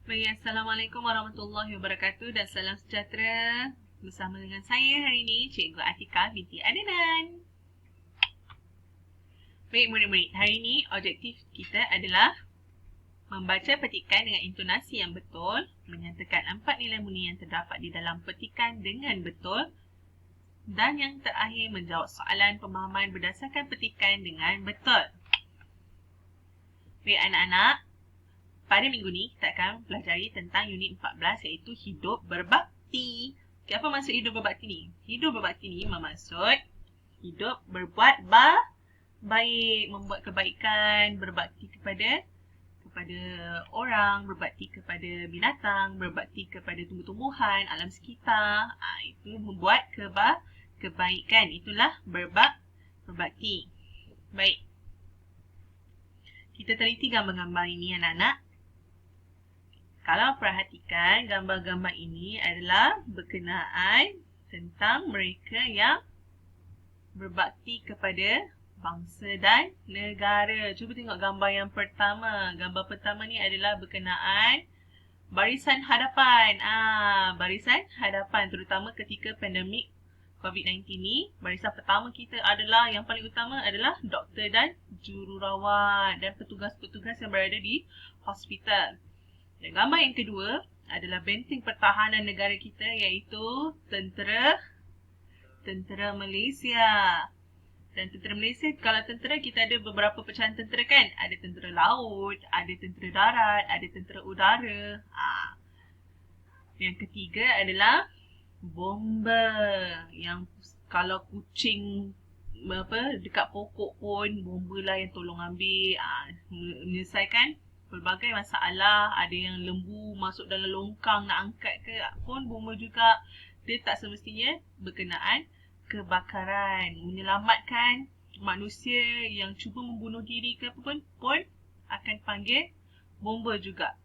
Baik, Assalamualaikum warahmatullahi wabarakatuh dan salam sejahtera. Bersama dengan saya hari ini, Cikgu Atika binti Adnan. Baik, murid-murid. Hari ini objektif kita adalah membaca petikan dengan intonasi yang betul, menyatakan 4 nilai murni yang terdapat di dalam petikan dengan betul, dan yang terakhir menjawab soalan pemahaman berdasarkan petikan dengan betul. Baik, anak-anak. Pada minggu ni, kita akan pelajari tentang unit 14 iaitu hidup berbakti. Okay, apa maksud hidup berbakti ni? Hidup berbakti ni bermaksud hidup berbuat baik, membuat kebaikan, berbakti kepada orang, berbakti kepada binatang, berbakti kepada tumbuh-tumbuhan, alam sekitar. Itu membuat kebaikan. Itulah berbakti. Baik. Kita teliti gambar-gambar ini, anak-anak. Kalau perhatikan, gambar-gambar ini adalah berkenaan tentang mereka yang berbakti kepada bangsa dan negara. Cuba tengok gambar yang pertama. Gambar pertama ni adalah berkenaan barisan hadapan. Barisan hadapan terutama ketika pandemik COVID-19 ni. Barisan pertama kita adalah, yang paling utama adalah doktor dan jururawat dan petugas-petugas yang berada di hospital. Dan gambar yang kedua adalah benteng pertahanan negara kita iaitu tentera Malaysia. Dan tentera Malaysia, kalau tentera kita ada beberapa pecahan tentera kan? Ada tentera laut, ada tentera darat, ada tentera udara. Yang ketiga adalah bomba. Yang kalau kucing dekat pokok pun, bomba lah yang tolong ambil, menyelesaikan pelbagai masalah. Ada yang lembu masuk dalam longkang nak angkat ke pun bomba juga. Dia tak semestinya berkenaan kebakaran. Menyelamatkan manusia yang cuba membunuh diri ke pun akan panggil bomba juga.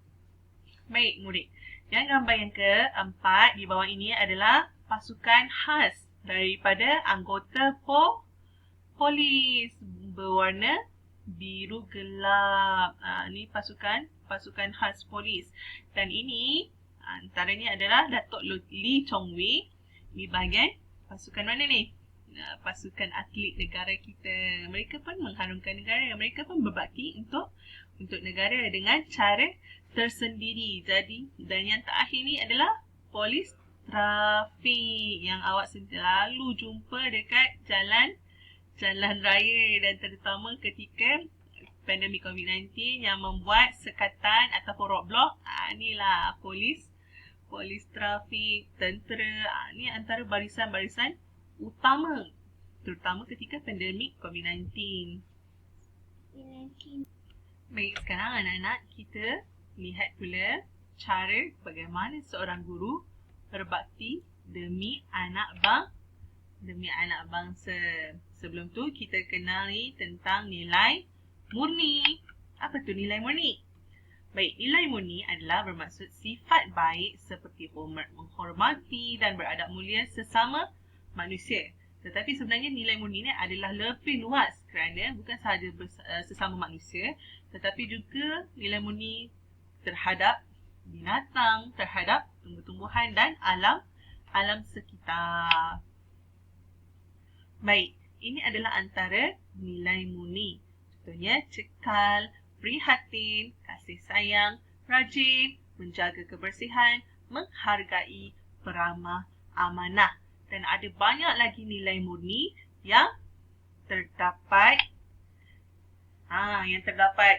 Baik, murid. Yang gambar yang keempat di bawah ini adalah pasukan khas daripada anggota polis berwarna biru gelap. Ini pasukan khas polis. Dan ini antaranya adalah Datuk Lee Chong Wei. Ini bahagian pasukan mana ni? Pasukan atlet negara kita. Mereka pun mengharumkan negara. Mereka pun berbakti untuk negara dengan cara tersendiri. Jadi, dan yang terakhir ni adalah polis trafik yang awak selalu jumpa dekat jalan raya dan terutama ketika pandemik COVID-19 yang membuat sekatan ataupun roadblock. Inilah polis trafik, tentera. Ini antara barisan-barisan utama terutama ketika pandemik COVID-19. Baik, sekarang anak-anak kita lihat pula cara bagaimana seorang guru berbakti demi anak bangsa. Sebelum tu kita kenali tentang nilai murni. Apa tu nilai murni? Baik, nilai murni adalah bermaksud sifat baik seperti menghormati dan beradab mulia sesama manusia. Tetapi sebenarnya nilai murni ini adalah lebih luas kerana bukan sahaja sesama manusia, tetapi juga nilai murni terhadap binatang, terhadap tumbuh-tumbuhan dan alam sekitar. Baik, ini adalah antara nilai murni. Contohnya cekal, prihatin, kasih sayang, rajin, menjaga kebersihan, menghargai, beramah, amanah. Dan ada banyak lagi nilai murni yang terdapat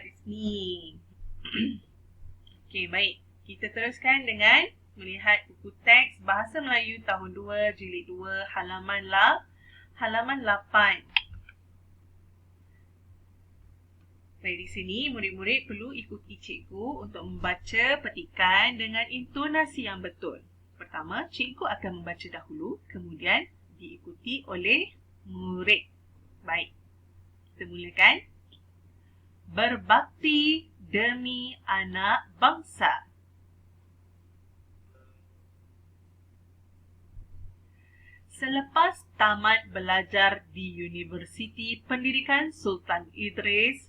di sini. Okey, baik. Kita teruskan dengan melihat buku teks Bahasa Melayu tahun 2, jilid 2, halaman 8. Baik, di sini murid-murid perlu ikuti cikgu untuk membaca petikan dengan intonasi yang betul. Pertama, cikgu akan membaca dahulu, kemudian diikuti oleh murid. Baik, kita mulakan. Berbakti demi anak bangsa. Selepas tamat belajar di Universiti Pendidikan Sultan Idris,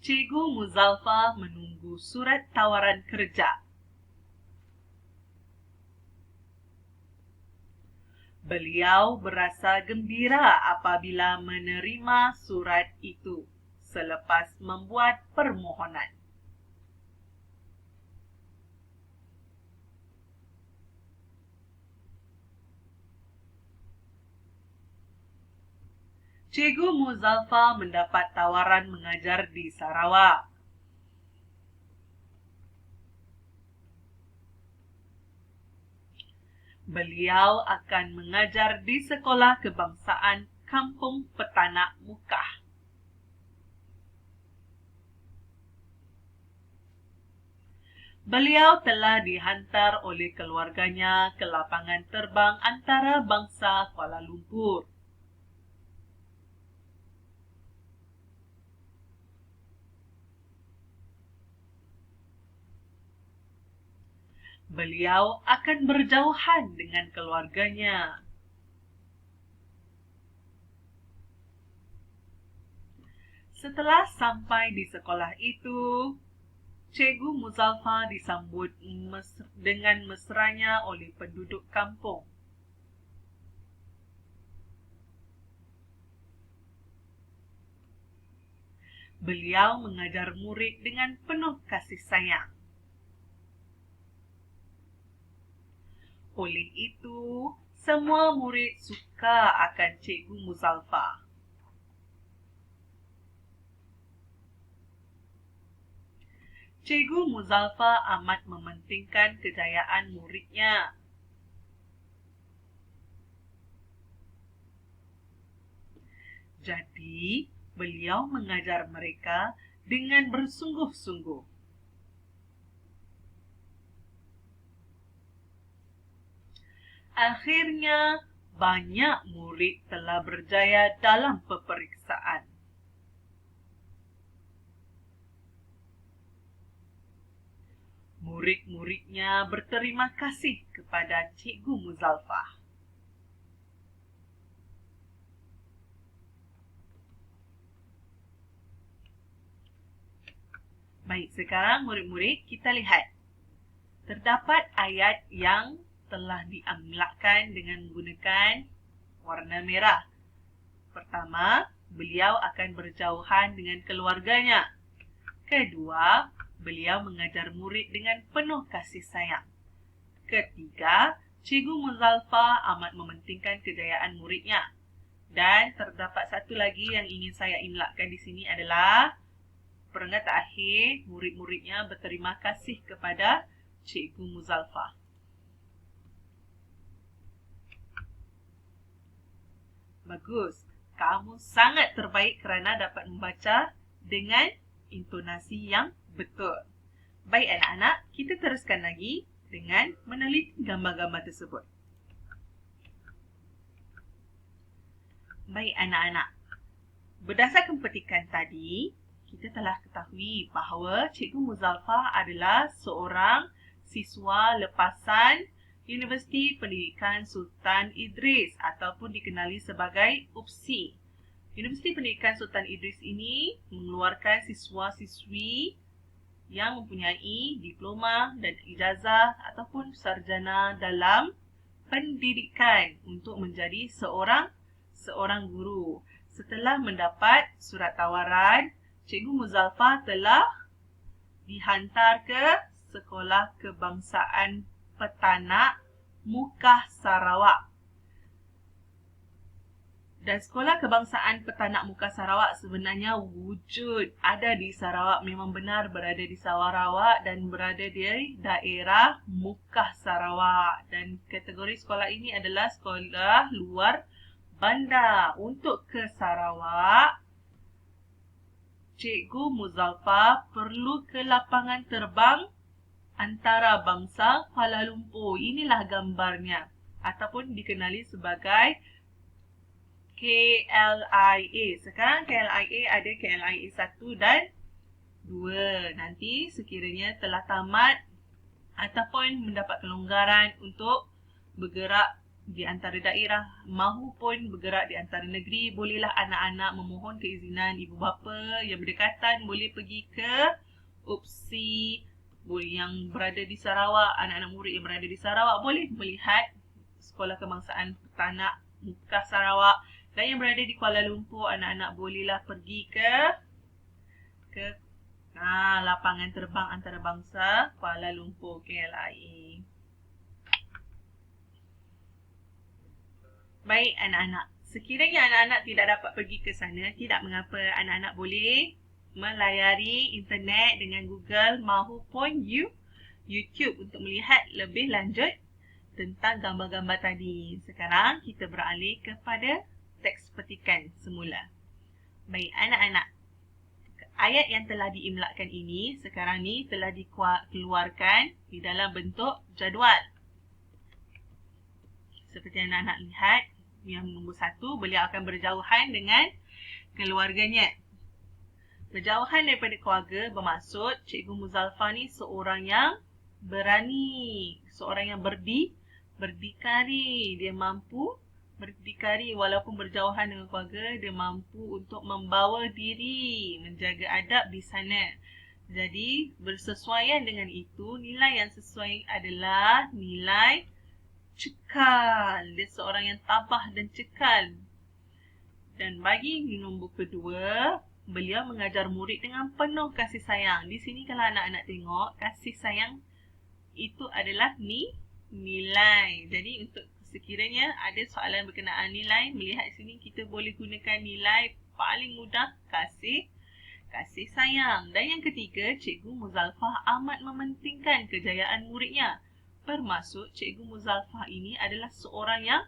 Cikgu Muzalfa menunggu surat tawaran kerja. Beliau berasa gembira apabila menerima surat itu selepas membuat permohonan. Cikgu Muzalfa mendapat tawaran mengajar di Sarawak. Beliau akan mengajar di Sekolah Kebangsaan Kampung Petanak Mukah. Beliau telah dihantar oleh keluarganya ke lapangan terbang antarabangsa Kuala Lumpur. Beliau akan berjauhan dengan keluarganya. Setelah sampai di sekolah itu, Cikgu Muzalfa disambut dengan mesranya oleh penduduk kampung. Beliau mengajar murid dengan penuh kasih sayang. Oleh itu, semua murid suka akan Cikgu Muzalfa. Cikgu Muzalfa amat mementingkan kejayaan muridnya. Jadi, beliau mengajar mereka dengan bersungguh-sungguh. Akhirnya, banyak murid telah berjaya dalam peperiksaan. Murid-muridnya berterima kasih kepada Cikgu Muzalfa. Baik, sekarang murid-murid kita lihat. Terdapat ayat yang telah diamlakan dengan menggunakan warna merah. Pertama, beliau akan berjauhan dengan keluarganya. Kedua, beliau mengajar murid dengan penuh kasih sayang. Ketiga, Cikgu Muzalfa amat mementingkan kejayaan muridnya. Dan terdapat satu lagi yang ingin saya imlakkan di sini adalah perenggan terakhir, murid-muridnya berterima kasih kepada Cikgu Muzalfa. Bagus. Kamu sangat terbaik kerana dapat membaca dengan intonasi yang betul. Baik anak-anak, kita teruskan lagi dengan meneliti gambar-gambar tersebut. Baik anak-anak, berdasarkan petikan tadi, kita telah ketahui bahawa Cikgu Muzalfa adalah seorang siswa lepasan Universiti Pendidikan Sultan Idris ataupun dikenali sebagai UPSI. Universiti Pendidikan Sultan Idris ini mengeluarkan siswa-siswi yang mempunyai diploma dan ijazah ataupun sarjana dalam pendidikan untuk menjadi seorang guru. Setelah mendapat surat tawaran, Cikgu Muzalfa telah dihantar ke Sekolah Kebangsaan Petanak Mukah Sarawak. Dan Sekolah Kebangsaan Petanak Mukah Sarawak sebenarnya wujud ada di Sarawak, memang benar berada di Sarawak dan berada di daerah Mukah Sarawak. Dan kategori sekolah ini adalah sekolah luar bandar. Untuk ke Sarawak, Cikgu Muzalfa perlu ke lapangan terbang antarabangsa Kuala Lumpur. Inilah gambarnya ataupun dikenali sebagai KLIA. Sekarang KLIA ada KLIA 1 dan 2. Nanti sekiranya telah tamat ataupun mendapat kelonggaran untuk bergerak di antara daerah, mahupun bergerak di antara negeri. Bolehlah anak-anak memohon keizinan ibu bapa yang berdekatan, boleh pergi ke UPSI yang berada di Sarawak, anak-anak murid yang berada di Sarawak boleh melihat Sekolah Kebangsaan Petanak Muka Sarawak, dan yang berada di Kuala Lumpur, anak-anak bolehlah pergi ke lapangan terbang antarabangsa Kuala Lumpur KLIA. Baik anak-anak, sekiranya anak-anak tidak dapat pergi ke sana, tidak mengapa, anak-anak boleh melayari internet dengan Google mahupun YouTube untuk melihat lebih lanjut tentang gambar-gambar tadi. Sekarang kita beralih kepada teks petikan semula. Baik anak-anak, ayat yang telah diimlakkan ini sekarang ni telah dikeluarkan di dalam bentuk jadual. Seperti yang anak-anak lihat, yang nombor 1, beliau akan berjauhan dengan keluarganya. Berjauhan daripada keluarga bermaksud Cikgu Muzalfah ni seorang yang berani, seorang yang berdikari. Dia mampu berdikari walaupun berjauhan dengan keluarga, dia mampu untuk membawa diri, menjaga adab di sana. Jadi bersesuaian dengan itu, nilai yang sesuai adalah nilai cekal. Dia seorang yang tabah dan cekal. Dan bagi nombor kedua, beliau mengajar murid dengan penuh kasih sayang. Di sini kalau anak-anak tengok, kasih sayang itu adalah nilai. Jadi untuk sekiranya ada soalan berkenaan nilai, melihat sini kita boleh gunakan nilai paling mudah, kasih sayang. Dan yang ketiga, Cikgu Muzalfah amat mementingkan kejayaan muridnya. Bermaksud Cikgu Muzalfah ini adalah seorang yang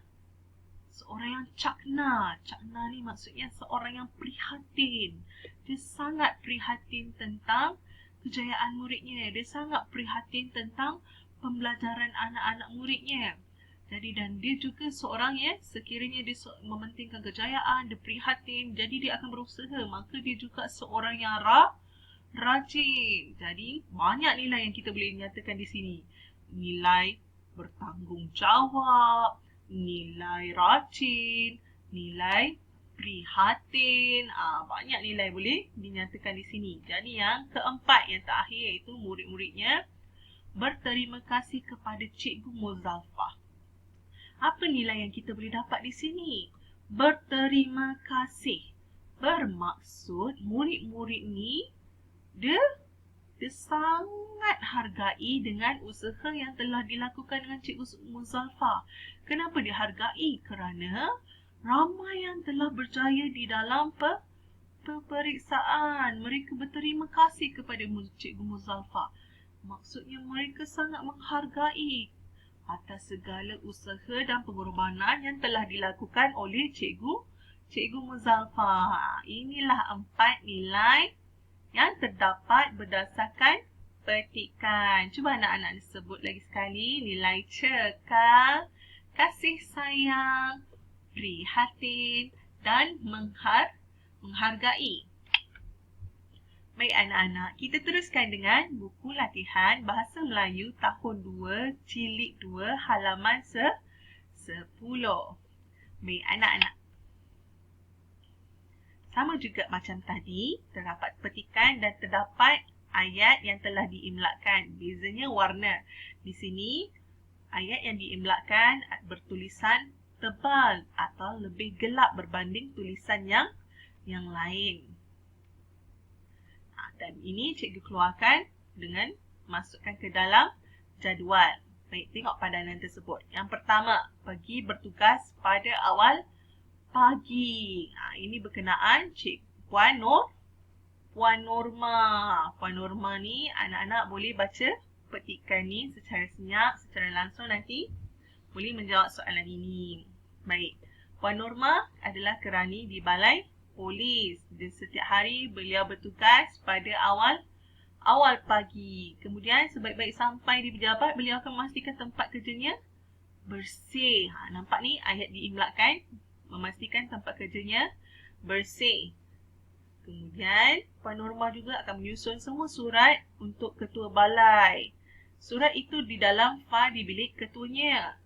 cakna. Cakna ni maksudnya seorang yang prihatin. Dia sangat prihatin tentang kejayaan muridnya. Dia sangat prihatin tentang pembelajaran anak-anak muridnya. Jadi dan dia juga seorang yang sekiranya dia mementingkan kejayaan, dia prihatin, jadi dia akan berusaha. Maka dia juga seorang yang rajin. Jadi banyak nilai yang kita boleh nyatakan di sini. Nilai bertanggungjawab, nilai rajin, nilai prihatin. Banyak nilai boleh dinyatakan di sini. Jadi yang keempat, yang terakhir, iaitu murid-muridnya berterima kasih kepada Cikgu Muzalfah. Apa nilai yang kita boleh dapat di sini? Berterima kasih. Bermaksud murid-murid ni dia sangat hargai dengan usaha yang telah dilakukan dengan Cikgu Muzalfah. Kenapa dihargai? Kerana ramai yang telah berjaya di dalam peperiksaan. Mereka berterima kasih kepada Cikgu Muzalfah. Maksudnya mereka sangat menghargai atas segala usaha dan pengorbanan yang telah dilakukan oleh Cikgu Muzalfah. Inilah 4 nilai yang terdapat berdasarkan petikan. Cuba anak-anak sebut lagi sekali. Nilai cekal, kasih sayang, prihatin dan menghargai. Baik anak-anak, kita teruskan dengan buku latihan Bahasa Melayu tahun 2, jilid 2, halaman 10. Baik anak-anak, sama juga macam tadi, terdapat petikan dan terdapat ayat yang telah diimlakkan. Bezanya warna. Di sini, ayat yang diimlakkan bertulisan tebal atau lebih gelap berbanding tulisan yang lain. Dan ini cikgu keluarkan dengan masukkan ke dalam jadual. Baik, tengok padanan tersebut. Yang pertama, pergi bertugas pada awal pagi. Ini berkenaan Puan Norma. Puan Norma ni anak-anak boleh baca petikan ni secara senyap, secara langsung nanti boleh menjawab soalan ini. Baik, Puan Norma adalah kerani di balai polis. Dan setiap hari beliau bertugas pada awal pagi. Kemudian sebaik-baik sampai di pejabat, beliau akan memastikan tempat kerjanya bersih. Nampak ni ayat diimlakkan. Memastikan tempat kerjanya bersih. Kemudian, Puan Norma juga akan menyusun semua surat untuk ketua balai. Surat itu di dalam fail di bilik ketuanya.